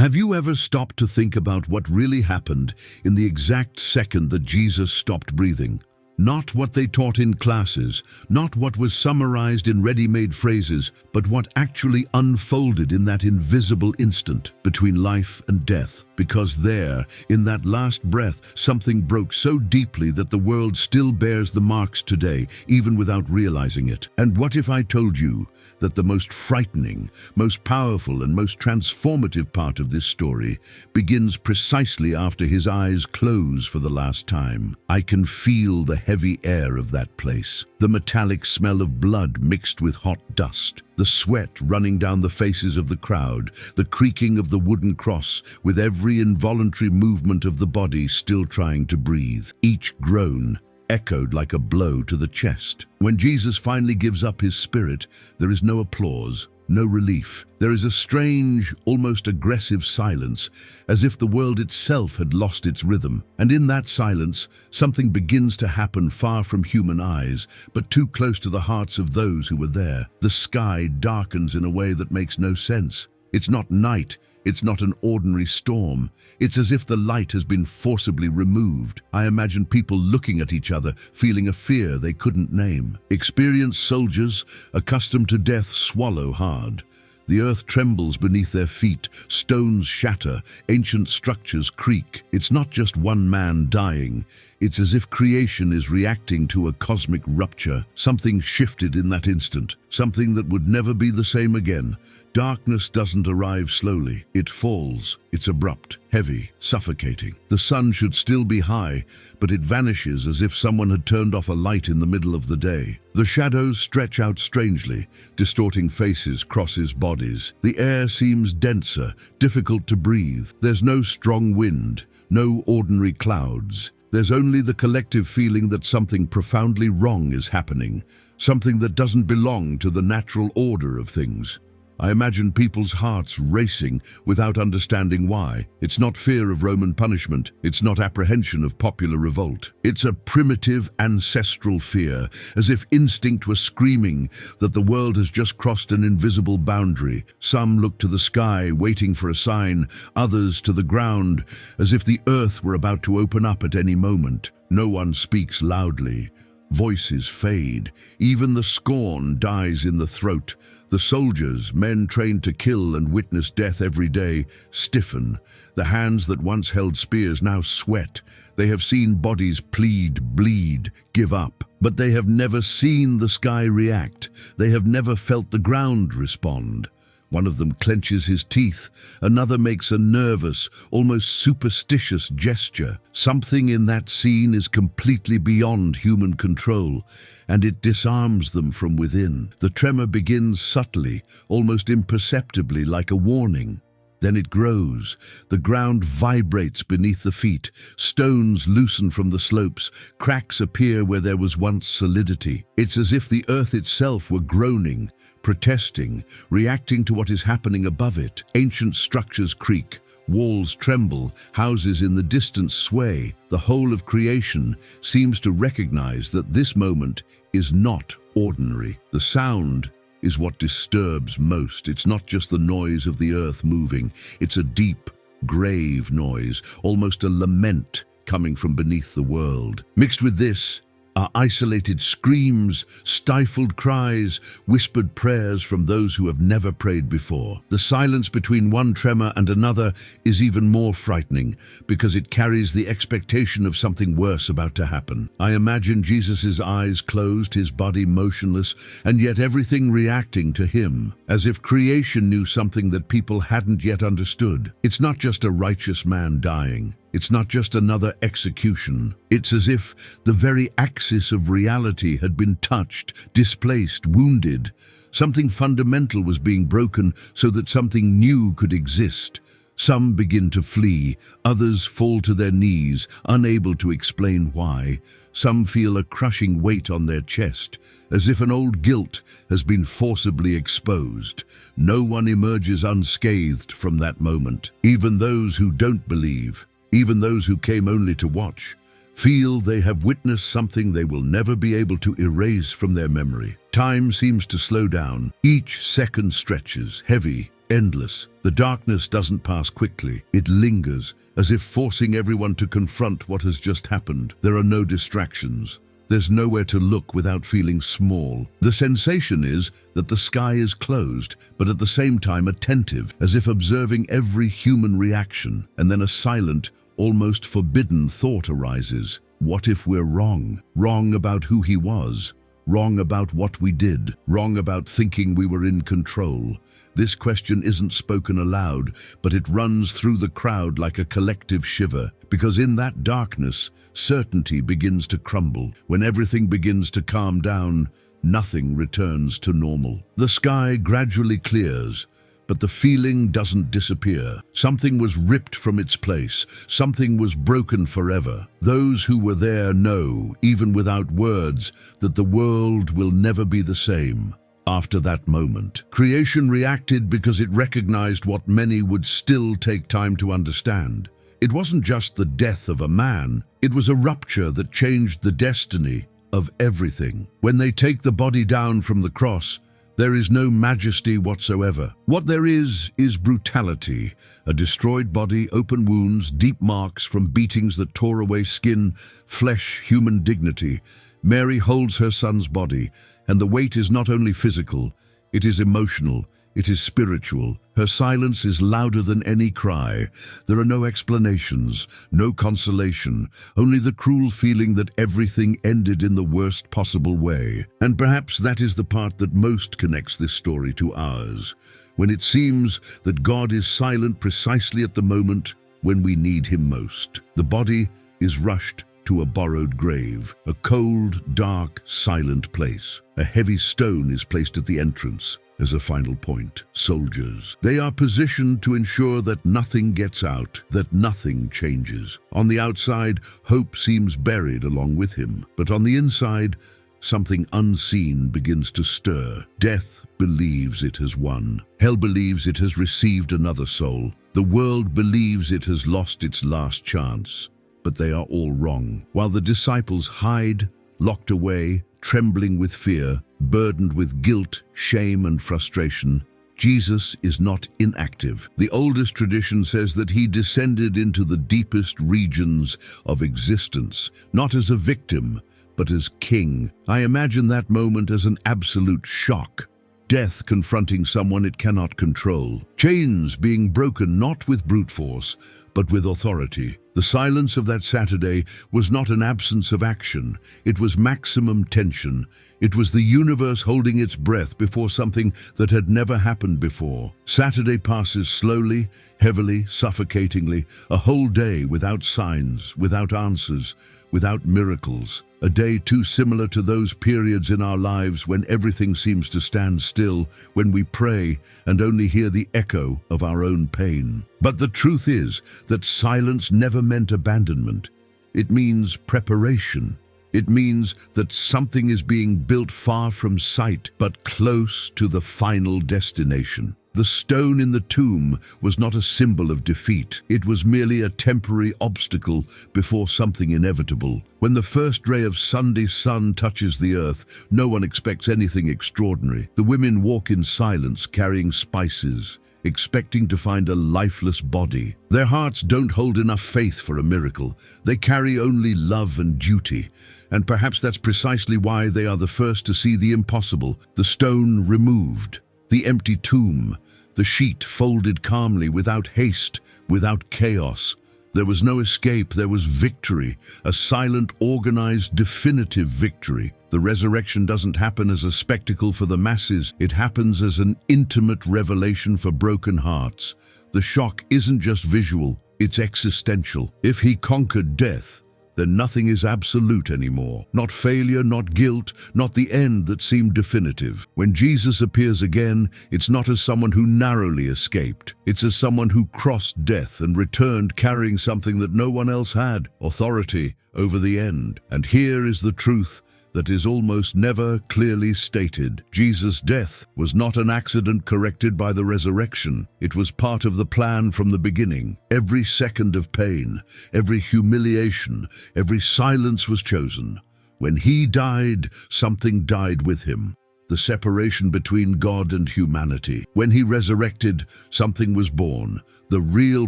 Have you ever stopped to think about what really happened in the exact second that Jesus stopped breathing? Not what they taught in classes, not what was summarized in ready-made phrases, but what actually unfolded in that invisible instant between life and death. Because there, in that last breath, something broke so deeply that the world still bears the marks today, even without realizing it. And what if I told you that the most frightening, most powerful, and most transformative part of this story begins precisely after his eyes close for the last time? I can feel the heavy air of that place, the metallic smell of blood mixed with hot dust, the sweat running down the faces of the crowd, the creaking of the wooden cross with every involuntary movement of the body still trying to breathe. Each groan echoed like a blow to the chest. When Jesus finally gives up his spirit, there is no applause, no relief. There is a strange, almost aggressive silence, as if the world itself had lost its rhythm. And in that silence, something begins to happen far from human eyes, but too close to the hearts of those who were there. The sky darkens in a way that makes no sense. It's not night. It's not an ordinary storm. It's as if the light has been forcibly removed. I imagine people looking at each other, feeling a fear they couldn't name. Experienced soldiers, accustomed to death, swallow hard. The earth trembles beneath their feet, stones shatter, ancient structures creak. It's not just one man dying. It's as if creation is reacting to a cosmic rupture. Something shifted in that instant, something that would never be the same again. Darkness doesn't arrive slowly. It falls. It's abrupt, heavy, suffocating. The sun should still be high, but it vanishes as if someone had turned off a light in the middle of the day. The shadows stretch out strangely, distorting faces, crosses, bodies. The air seems denser, difficult to breathe. There's no strong wind, no ordinary clouds. There's only the collective feeling that something profoundly wrong is happening, something that doesn't belong to the natural order of things. I imagine people's hearts racing without understanding why. It's not fear of Roman punishment. It's not apprehension of popular revolt. It's a primitive, ancestral fear, as if instinct were screaming that the world has just crossed an invisible boundary. Some look to the sky, waiting for a sign, others to the ground, as if the earth were about to open up at any moment. No one speaks loudly. Voices fade. Even the scorn dies in the throat. The soldiers, men trained to kill and witness death every day, stiffen. The hands that once held spears now sweat. They have seen bodies plead, bleed, give up. But they have never seen the sky react. They have never felt the ground respond. One of them clenches his teeth. Another makes a nervous, almost superstitious gesture. Something in that scene is completely beyond human control, and it disarms them from within. The tremor begins subtly, almost imperceptibly, like a warning. Then it grows. The ground vibrates beneath the feet. Stones loosen from the slopes. Cracks appear where there was once solidity. It's as if the earth itself were groaning, protesting, reacting to what is happening above it. Ancient structures creak, walls tremble, houses in the distance sway. The whole of creation seems to recognize that this moment is not ordinary. The sound is what disturbs most. It's not just the noise of the earth moving. It's a deep, grave noise, almost a lament coming from beneath the world. Mixed with this are isolated screams, stifled cries, whispered prayers from those who have never prayed before. The silence between one tremor and another is even more frightening because it carries the expectation of something worse about to happen. I imagine Jesus' eyes closed, his body motionless, and yet everything reacting to him, as if creation knew something that people hadn't yet understood. It's not just a righteous man dying. It's not just another execution. It's as if the very axis of reality had been touched, displaced, wounded. Something fundamental was being broken so that something new could exist. Some begin to flee, others fall to their knees, unable to explain why. Some feel a crushing weight on their chest, as if an old guilt has been forcibly exposed. No one emerges unscathed from that moment. Even those who don't believe, even those who came only to watch, feel they have witnessed something they will never be able to erase from their memory. Time seems to slow down. Each second stretches, heavy, endless. The darkness doesn't pass quickly. It lingers, as if forcing everyone to confront what has just happened. There are no distractions. There's nowhere to look without feeling small. The sensation is that the sky is closed, but at the same time attentive, as if observing every human reaction. And then a silent, almost forbidden thought arises. What if we're wrong? Wrong about who he was. Wrong about what we did. Wrong about thinking we were in control. This question isn't spoken aloud, but it runs through the crowd like a collective shiver, because in that darkness, certainty begins to crumble. When everything begins to calm down, nothing returns to normal. The sky gradually clears, but the feeling doesn't disappear. Something was ripped from its place. Something was broken forever. Those who were there know, even without words, that the world will never be the same. After that moment, creation reacted because it recognized what many would still take time to understand. It wasn't just the death of a man, it was a rupture that changed the destiny of everything. When they take the body down from the cross, there is no majesty whatsoever. What there is brutality, a destroyed body, open wounds, deep marks from beatings that tore away skin, flesh, human dignity. Mary holds her son's body, and the weight is not only physical, it is emotional, it is spiritual. Her silence is louder than any cry. There are no explanations, no consolation, only the cruel feeling that everything ended in the worst possible way. And perhaps that is the part that most connects this story to ours, when it seems that God is silent precisely at the moment when we need him most. The body is rushed to a borrowed grave, a cold, dark, silent place. A heavy stone is placed at the entrance as a final point. Soldiers. They are positioned to ensure that nothing gets out, that nothing changes. On the outside, hope seems buried along with him, but on the inside, something unseen begins to stir. Death believes it has won. Hell believes it has received another soul. The world believes it has lost its last chance. But they are all wrong. While the disciples hide, locked away, trembling with fear, burdened with guilt, shame, and frustration, Jesus is not inactive. The oldest tradition says that he descended into the deepest regions of existence, not as a victim, but as king. I imagine that moment as an absolute shock. Death confronting someone it cannot control. Chains being broken not with brute force, but with authority. The silence of that Saturday was not an absence of action. It was maximum tension. It was the universe holding its breath before something that had never happened before. Saturday passes slowly, heavily, suffocatingly, a whole day without signs, without answers, without miracles. A day too similar to those periods in our lives when everything seems to stand still, when we pray and only hear the echo of our own pain. But the truth is that silence never meant abandonment. It means preparation. It means that something is being built far from sight, but close to the final destination. The stone in the tomb was not a symbol of defeat. It was merely a temporary obstacle before something inevitable. When the first ray of Sunday sun touches the earth, no one expects anything extraordinary. The women walk in silence, carrying spices, expecting to find a lifeless body. Their hearts don't hold enough faith for a miracle. They carry only love and duty. And perhaps that's precisely why they are the first to see the impossible. The stone removed. The empty tomb, the sheet folded calmly, without haste, without chaos. There was no escape, there was victory, a silent, organized, definitive victory. The resurrection doesn't happen as a spectacle for the masses, it happens as an intimate revelation for broken hearts. The shock isn't just visual, it's existential. If he conquered death, then nothing is absolute anymore. Not failure, not guilt, not the end that seemed definitive. When Jesus appears again, it's not as someone who narrowly escaped. It's as someone who crossed death and returned carrying something that no one else had, authority over the end. And here is the truth that is almost never clearly stated. Jesus' death was not an accident corrected by the resurrection. It was part of the plan from the beginning. Every second of pain, every humiliation, every silence was chosen. When he died, something died with him. the separation between God and humanity. When he resurrected, something was born, the real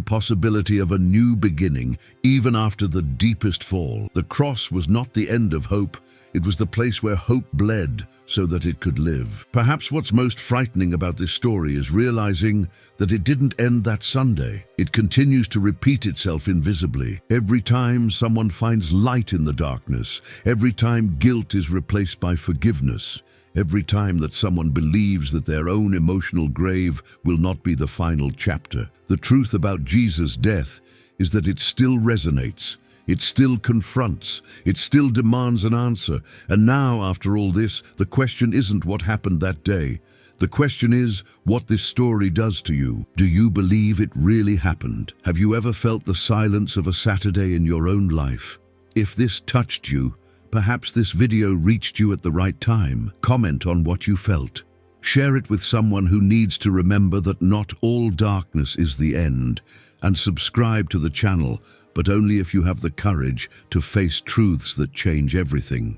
possibility of a new beginning, even after the deepest fall. The cross was not the end of hope. It was the place where hope bled so that it could live. Perhaps what's most frightening about this story is realizing that it didn't end that Sunday. It continues to repeat itself invisibly. Every time someone finds light in the darkness, every time guilt is replaced by forgiveness, every time that someone believes that their own emotional grave will not be the final chapter. The truth about Jesus' death is that it still resonates. It still confronts, it still demands an answer. And now, after all this, the question isn't what happened that day. The question is what this story does to you. Do you believe it really happened? Have you ever felt the silence of a Saturday in your own life? If this touched you, perhaps this video reached you at the right time. Comment on what you felt. Share it with someone who needs to remember that not all darkness is the end. And subscribe to the channel, but only if you have the courage to face truths that change everything.